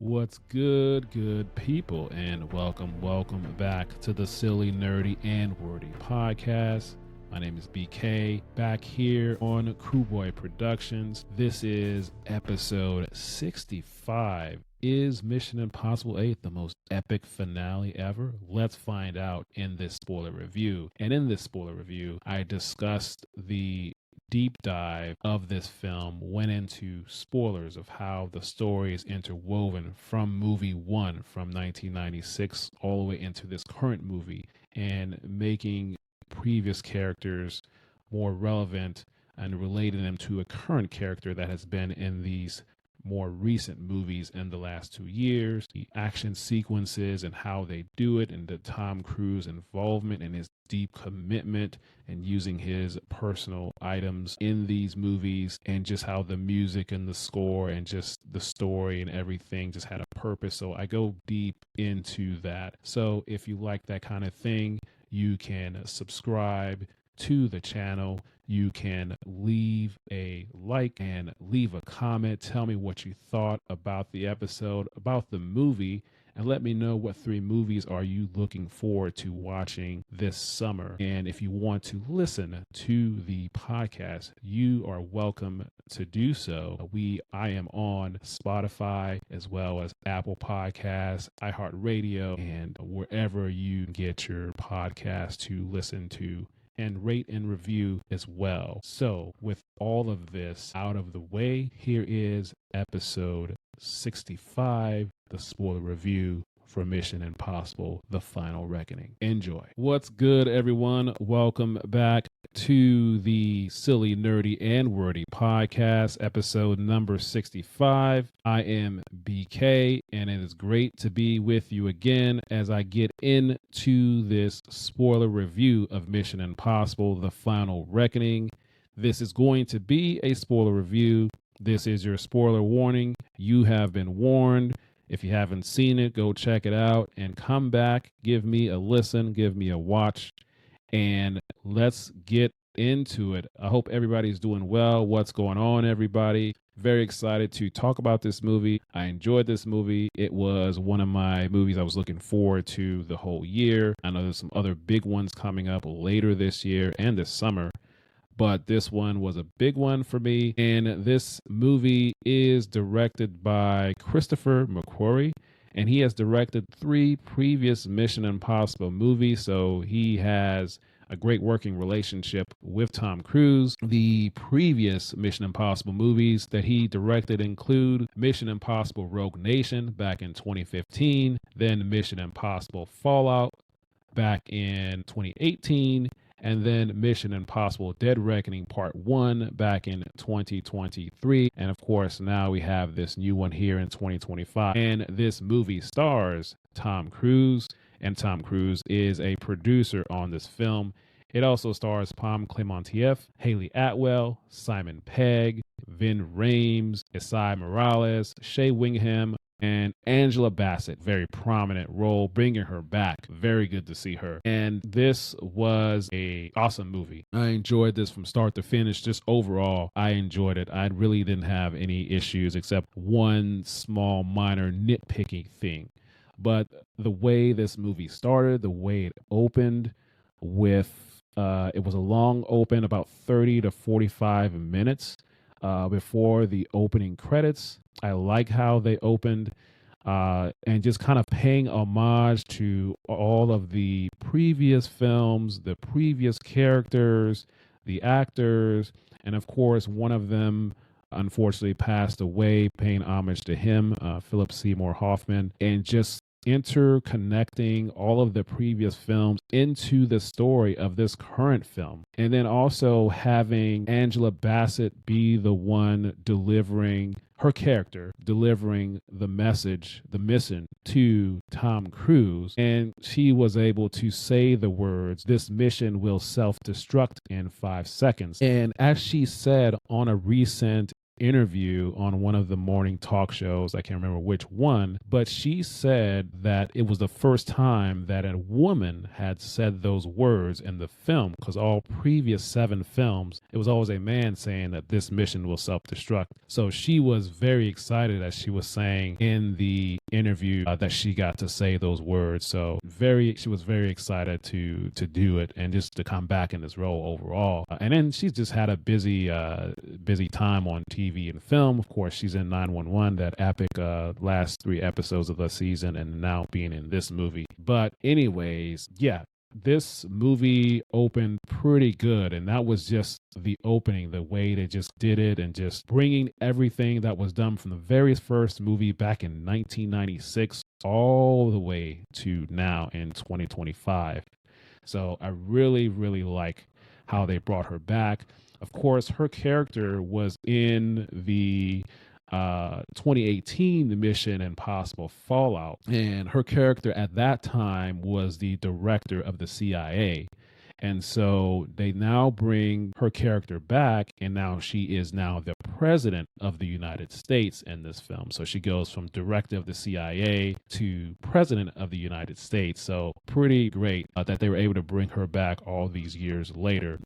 What's good people, and welcome back to the Silly, Nerdy, and Wordy podcast. My name is BK, back here on Crewboy Productions. This is episode 65. Is Mission Impossible 8 the most epic finale ever? Let's find out in this spoiler review. And in this spoiler review, I discussed the deep dive of this film, went into spoilers of how the story is interwoven from movie one from 1996 all the way into this current movie, and making previous characters more relevant and relating them to a current character that has been in these more recent movies in the last 2 years, the action sequences and how they do it, and the Tom Cruise involvement and his deep commitment and using his personal items in these movies, and just how the music and the score and just the story and everything just had a purpose. So I go deep into that. So if you like that kind of thing, you can subscribe to the channel. You can leave a like and leave a comment. Tell me what you thought about the episode, about the movie, and let me know what 3 movies are you looking forward to watching this summer. And if you want to listen to the podcast, you are welcome to do so. I am on Spotify as well as Apple Podcasts, iHeartRadio, and wherever you get your podcast to listen to, and rate and review as well. So with all of this out of the way, here is episode 65, the spoiler review for Mission Impossible, The Final Reckoning. Enjoy. What's good, everyone? Welcome back to the Silly, Nerdy, and Wordy podcast, episode number 65. I am BK, and it is great to be with you again as I get into this spoiler review of Mission Impossible, The Final Reckoning. This is going to be a spoiler review. This is your spoiler warning. You have been warned. If you haven't seen it, go check it out and come back, give me a listen, give me a watch, and let's get into it. I hope everybody's doing well. What's going on, everybody? Very excited to talk about this movie. I enjoyed this movie. It was one of my movies I was looking forward to the whole year. I know there's some other big ones coming up later this year and this summer, but this one was a big one for me. And this movie is directed by Christopher McQuarrie, and he has directed 3 previous Mission Impossible movies, so he has a great working relationship with Tom Cruise. The previous Mission Impossible movies that he directed include Mission Impossible Rogue Nation back in 2015, then Mission Impossible Fallout back in 2018, and then Mission Impossible Dead Reckoning Part 1 back in 2023. And of course, now we have this new one here in 2025. And this movie stars Tom Cruise, and Tom Cruise is a producer on this film. It also stars Pom Klementieff, Haley Atwell, Simon Pegg, Vin Rames, Esai Morales, Shea Wingham, and Angela Bassett. Very prominent role, bringing her back. Very good to see her. And this was a awesome movie. I enjoyed this from start to finish. Just overall, I enjoyed it. I really didn't have any issues except one small minor nitpicky thing. But the way this movie started, the way it opened with, it was a long open, about 30 to 45 minutes before the opening credits. I like how they opened, and just kind of paying homage to all of the previous films, the previous characters, the actors, and of course, one of them unfortunately passed away, paying homage to him, Philip Seymour Hoffman, and just interconnecting all of the previous films into the story of this current film. And then also having Angela Bassett be the one delivering her character, delivering the message, the mission to Tom Cruise. And she was able to say the words, "This mission will self-destruct in 5 seconds." And as she said on a recent interview on one of the morning talk shows. I can't remember which one, but she said that it was the first time that a woman had said those words in the film, because all previous 7 films, it was always a man saying that this mission will self-destruct. So she was very excited, as she was saying in the interview, that she got to say those words. So she was very excited to do it and just to come back in this role overall. And then she's just had a busy time on TV and film. Of course, she's in 911, that epic last 3 episodes of the season, and now being in this movie. But anyways, yeah, this movie opened pretty good, and that was just the opening, the way they just did it, and just bringing everything that was done from the very first movie back in 1996 all the way to now in 2025. So I really, really like how they brought her back. Of course, her character was in the 2018 Mission Impossible Fallout, and her character at that time was the director of the CIA. And so they now bring her character back, and now she is now the president of the United States in this film. So she goes from director of the CIA to president of the United States. So pretty great that they were able to bring her back all these years later.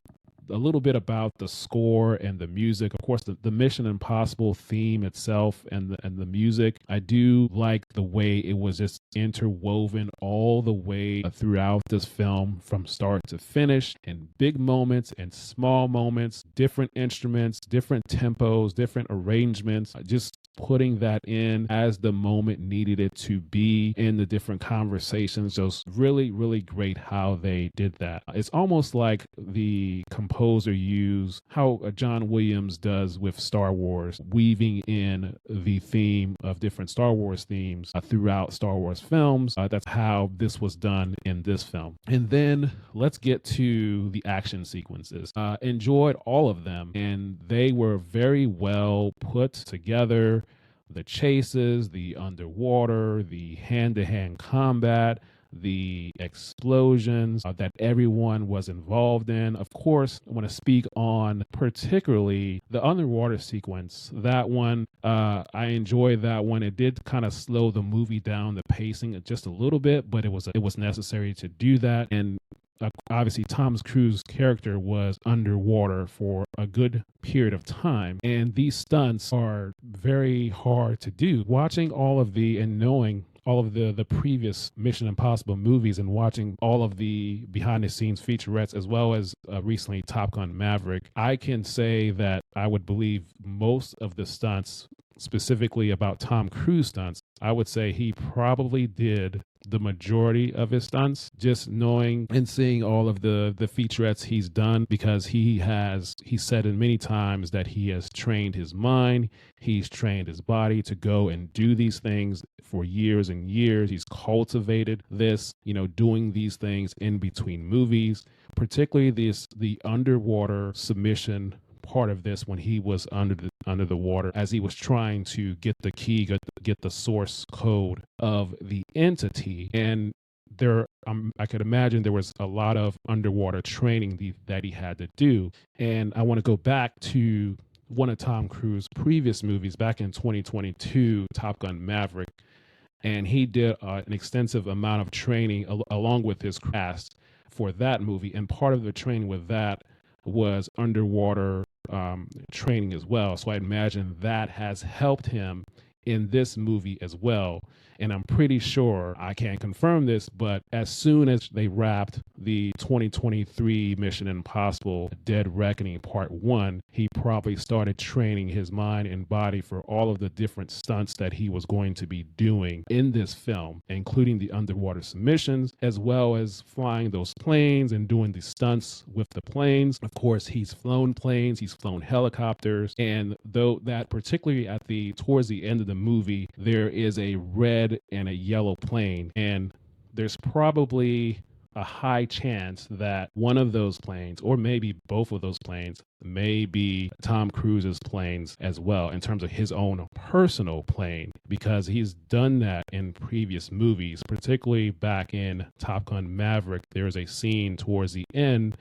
A little bit about the score and the music. Of course, the Mission Impossible theme itself and the music, I do like the way it was just interwoven all the way throughout this film from start to finish, in big moments and small moments, different instruments, different tempos, different arrangements, just putting that in as the moment needed it to be in the different conversations. Just really, really great how they did that. It's almost like the composer used how John Williams does with Star Wars, weaving in the theme of different Star Wars themes throughout Star Wars films. That's how this was done in this film. And then let's get to the action sequences. Enjoyed all of them, and they were very well put together. The chases, the underwater, the hand-to-hand combat, the explosions that everyone was involved in. Of course, I want to speak on particularly the underwater sequence. That one, I enjoyed that one. It did kind of slow the movie down, the pacing just a little bit, but it was necessary to do that. And obviously, Tom Cruise's character was underwater for a good period of time, and these stunts are very hard to do. Watching all of and knowing all of the previous Mission Impossible movies, and watching all of the behind-the-scenes featurettes, as well as recently Top Gun Maverick, I can say that I would believe most of the stunts, specifically about Tom Cruise stunts, I would say he probably did the majority of his stunts, just knowing and seeing all of the featurettes he's done, because he said in many times that he has trained his mind, he's trained his body to go and do these things for years and years. He's cultivated this, doing these things in between movies, particularly the underwater submission part of this, when he was under the water, as he was trying to get the key, get the source code of the entity. And I could imagine there was a lot of underwater training that he had to do. And I want to go back to one of Tom Cruise's previous movies back in 2022, Top Gun Maverick. And he did an extensive amount of training along with his cast for that movie. And part of the training with that was underwater training as well. So I imagine that has helped him in this movie as well. And I'm pretty sure, I can't confirm this, but as soon as they wrapped the 2023 Mission Impossible Dead Reckoning Part 1, he probably started training his mind and body for all of the different stunts that he was going to be doing in this film, including the underwater submissions, as well as flying those planes and doing the stunts with the planes. Of course, he's flown planes, he's flown helicopters, and though that particularly towards the end of the movie, there is a red and a yellow plane, and there's probably a high chance that one of those planes, or maybe both of those planes, may be Tom Cruise's planes as well, in terms of his own personal plane, because he's done that in previous movies, particularly back in Top Gun Maverick. There's a scene towards the end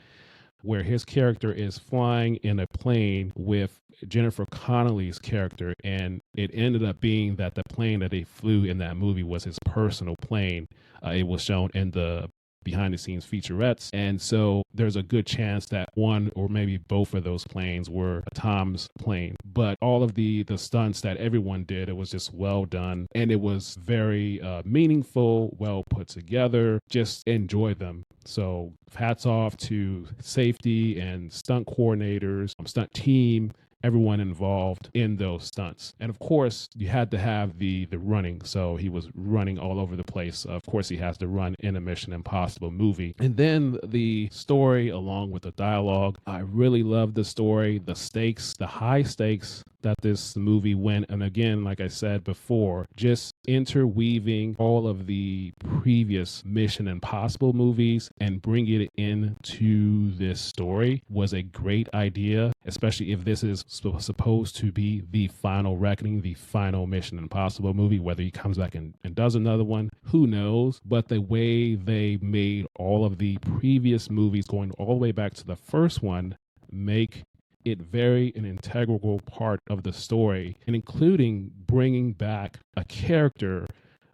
where his character is flying in a plane with Jennifer Connelly's character, and it ended up being that the plane that they flew in that movie was his personal plane. It was shown in the behind the scenes featurettes. And so there's a good chance that one or maybe both of those planes were Tom's plane. But all of the stunts that everyone did, it was just well done. And it was very meaningful, well put together. Just enjoy them. So hats off to safety and stunt coordinators, stunt team, everyone involved in those stunts. And of course, you had to have the running. So he was running all over the place. Of course, he has to run in a Mission Impossible movie. And then the story along with the dialogue. I really love the story, the stakes, the high stakes that this movie went. And again, like I said before, just interweaving all of the previous Mission Impossible movies and bringing it into this story was a great idea, especially if this is supposed to be the final reckoning, the final Mission Impossible movie. Whether he comes back and does another one, who knows? But the way they made all of the previous movies, going all the way back to the first one, make it very an integral part of the story, and including bringing back a character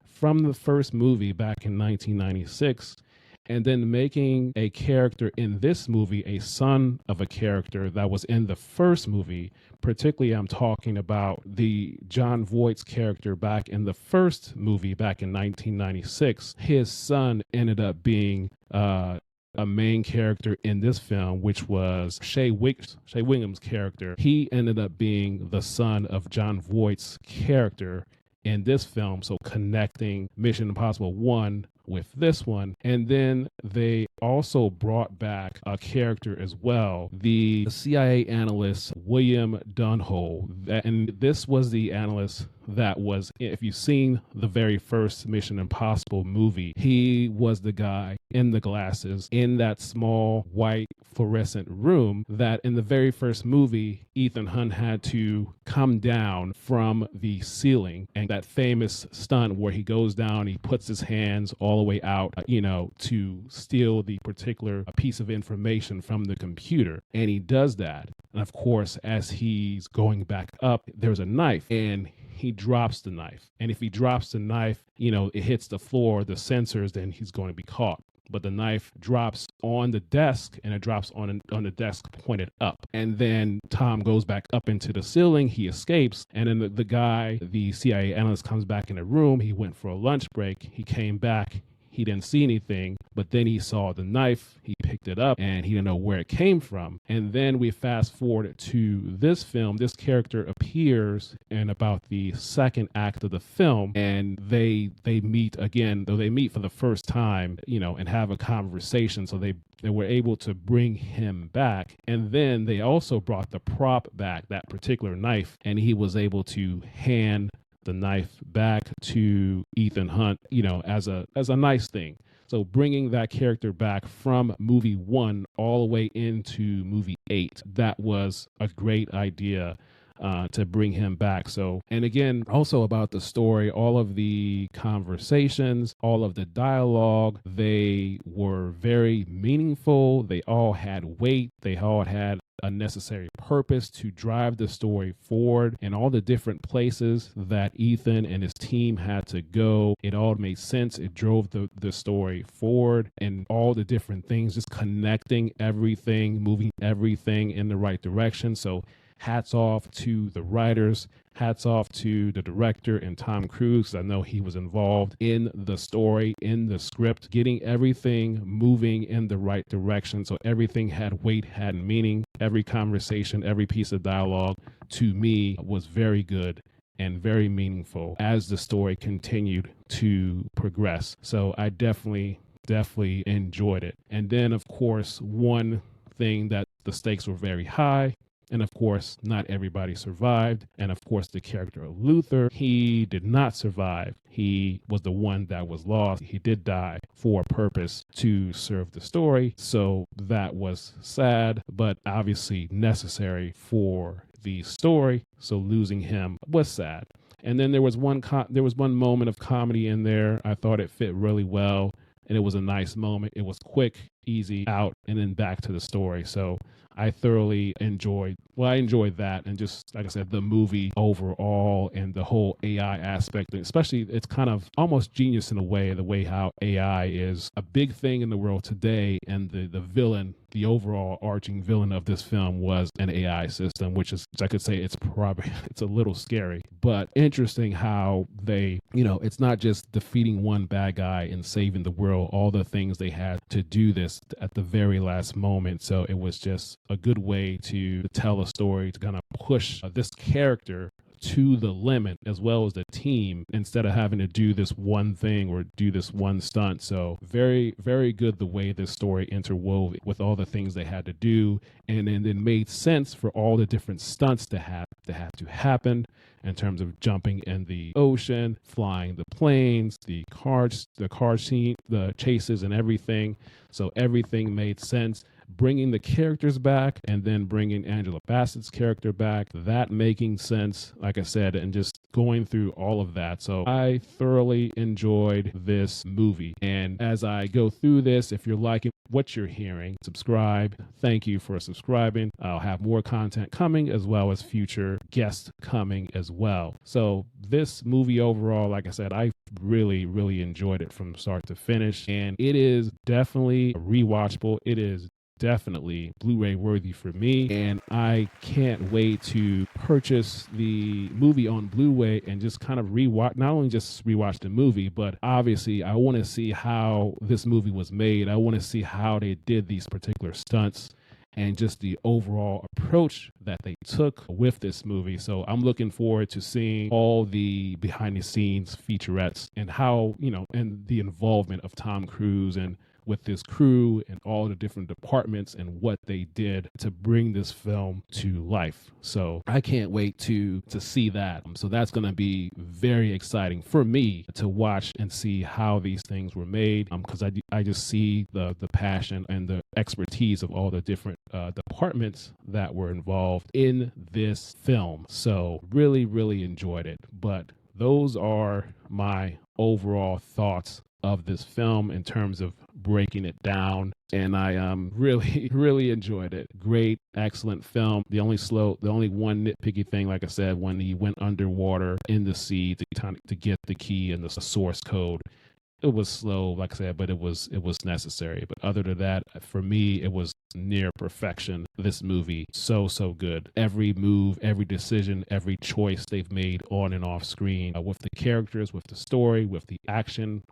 from the first movie back in 1996, and then making a character in this movie a son of a character that was in the first movie. Particularly, I'm talking about the Jon Voight's character back in the first movie back in 1996. His son ended up being a main character in this film, which was Shea Whigham's character. He ended up being the son of Jon Voight's character in this film, so connecting Mission Impossible 1 with this one. And then they also brought back a character as well, the CIA analyst William Dunhole. And this was the analyst that was, if you've seen the very first Mission Impossible movie, he was the guy in the glasses in that small white fluorescent room that in the very first movie, Ethan Hunt had to come down from the ceiling. And that famous stunt where he goes down, he puts his hands all the way out, to steal the particular piece of information from the computer. And he does that. And of course, as he's going back up, there's a knife, and he drops the knife. And if he drops the knife, it hits the floor, the sensors, then he's going to be caught. But the knife drops on the desk, and it drops on the desk pointed up. And then Tom goes back up into the ceiling. He escapes. And then the guy, the CIA analyst, comes back in the room. He went for a lunch break. He came back. He didn't see anything, but then he saw the knife. He picked it up, and he didn't know where it came from. And then we fast forward to this film. This character appears in about the second act of the film, and they meet again, though they meet for the first time, and have a conversation. So they were able to bring him back. And then they also brought the prop back, that particular knife, and he was able to hand the knife back to Ethan Hunt, as a nice thing. So bringing that character back from movie 1 all the way into movie 8, that was a great idea to bring him back. So, and again, also about the story, all of the conversations, all of the dialogue, they were very meaningful. They all had weight. They all had a necessary purpose to drive the story forward, and all the different places that Ethan and his team had to go. It all made sense. It drove the story forward, and all the different things, just connecting everything, moving everything in the right direction. So hats off to the writers, hats off to the director and Tom Cruise. I know he was involved in the story, in the script, getting everything moving in the right direction. So everything had weight, had meaning. Every conversation, every piece of dialogue, to me, was very good and very meaningful as the story continued to progress. So I definitely enjoyed it. And then, of course, one thing that the stakes were very high. And of course, not everybody survived. And of course, the character of Luther, he did not survive. He was the one that was lost. He did die for a purpose to serve the story. So that was sad, but obviously necessary for the story. So losing him was sad. And then there was one moment of comedy in there. I thought it fit really well. And it was a nice moment. It was quick. easy out and then back to the story. So I thoroughly enjoyed that, and just like I said, the movie overall and the whole AI aspect, especially it's kind of almost genius in a way, the way how AI is a big thing in the world today, and the villain, the overall arching villain of this film was an AI system, which I could say it's a little scary, but interesting how they, it's not just defeating one bad guy and saving the world, all the things they had to do this at the very last moment. So it was just a good way to tell a story, to kind of push this character to the limit, as well as the team, instead of having to do this one thing or do this one stunt. So very, very good the way this story interwove with all the things they had to do, and then it made sense for all the different stunts to have to happen, in terms of jumping in the ocean, flying the planes, the car scene, the chases, and everything. So everything made sense. Bringing the characters back, and then bringing Angela Bassett's character back, that making sense, like I said, and just going through all of that. So I thoroughly enjoyed this movie. And as I go through this, if you're liking what you're hearing, subscribe. Thank you for subscribing. I'll have more content coming, as well as future guests coming as well. So this movie overall, like I said, I really, really enjoyed it from start to finish, and it is definitely rewatchable. It is definitely Blu-ray worthy for me, and I can't wait to purchase the movie on Blu-ray and just kind of rewatch, not only just rewatch the movie, but obviously I want to see how this movie was made. I want to see how they did these particular stunts and just the overall approach that they took with this movie. So I'm looking forward to seeing all the behind the scenes featurettes, and how, and the involvement of Tom Cruise and with this crew and all the different departments and what they did to bring this film to life. So I can't wait to see that. So that's going to be very exciting for me to watch and see how these things were made, because I just see the passion and the expertise of all the different departments that were involved in this film. So really, really enjoyed it. But those are my overall thoughts of this film in terms of breaking it down, and I really, really enjoyed it. Great, excellent film. The only one nitpicky thing, like I said, when he went underwater in the sea to get the key and the source code, it was slow, like I said, but it was necessary. But other than that, for me, it was near perfection. This movie, so good. Every move, every decision, every choice they've made on and off screen, with the characters, with the story, with the action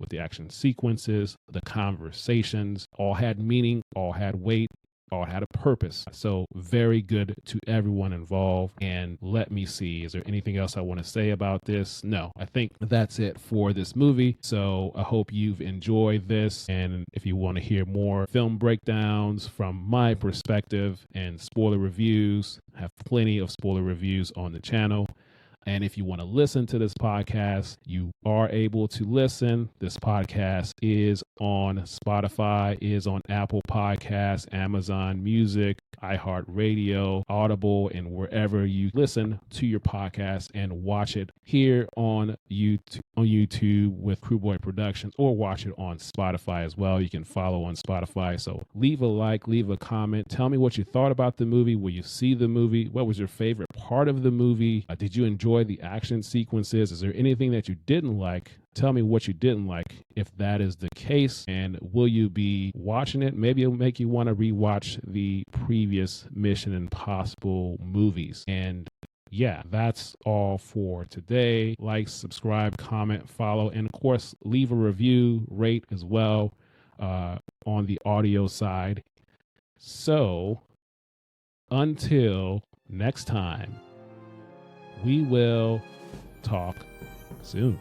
sequences, the conversations, all had meaning, all had weight, all had a purpose. So very good to everyone involved. And let me see, is there anything else I want to say about this? No, I think that's it for this movie. So I hope you've enjoyed this. And if you want to hear more film breakdowns from my perspective and spoiler reviews, I have plenty of spoiler reviews on the channel. And if you want to listen to this podcast, you are able to listen. This podcast is on Spotify, is on Apple Podcasts, Amazon Music, iHeartRadio, Audible, and wherever you listen to your podcast, and watch it here on YouTube with Crewboy Productions, or watch it on Spotify as well. You can follow on Spotify. So leave a like, leave a comment. Tell me what you thought about the movie. Will you see the movie? What was your favorite part of the movie? Did you enjoy the action sequences? Is there anything that you didn't like? Tell me what you didn't like, if that is the case, and will you be watching it? Maybe it'll make you want to rewatch the previous Mission Impossible movies. And yeah, that's all for today. Like, subscribe, comment, follow, and of course, leave a review, rate as well on the audio side. So until next time, we will talk soon.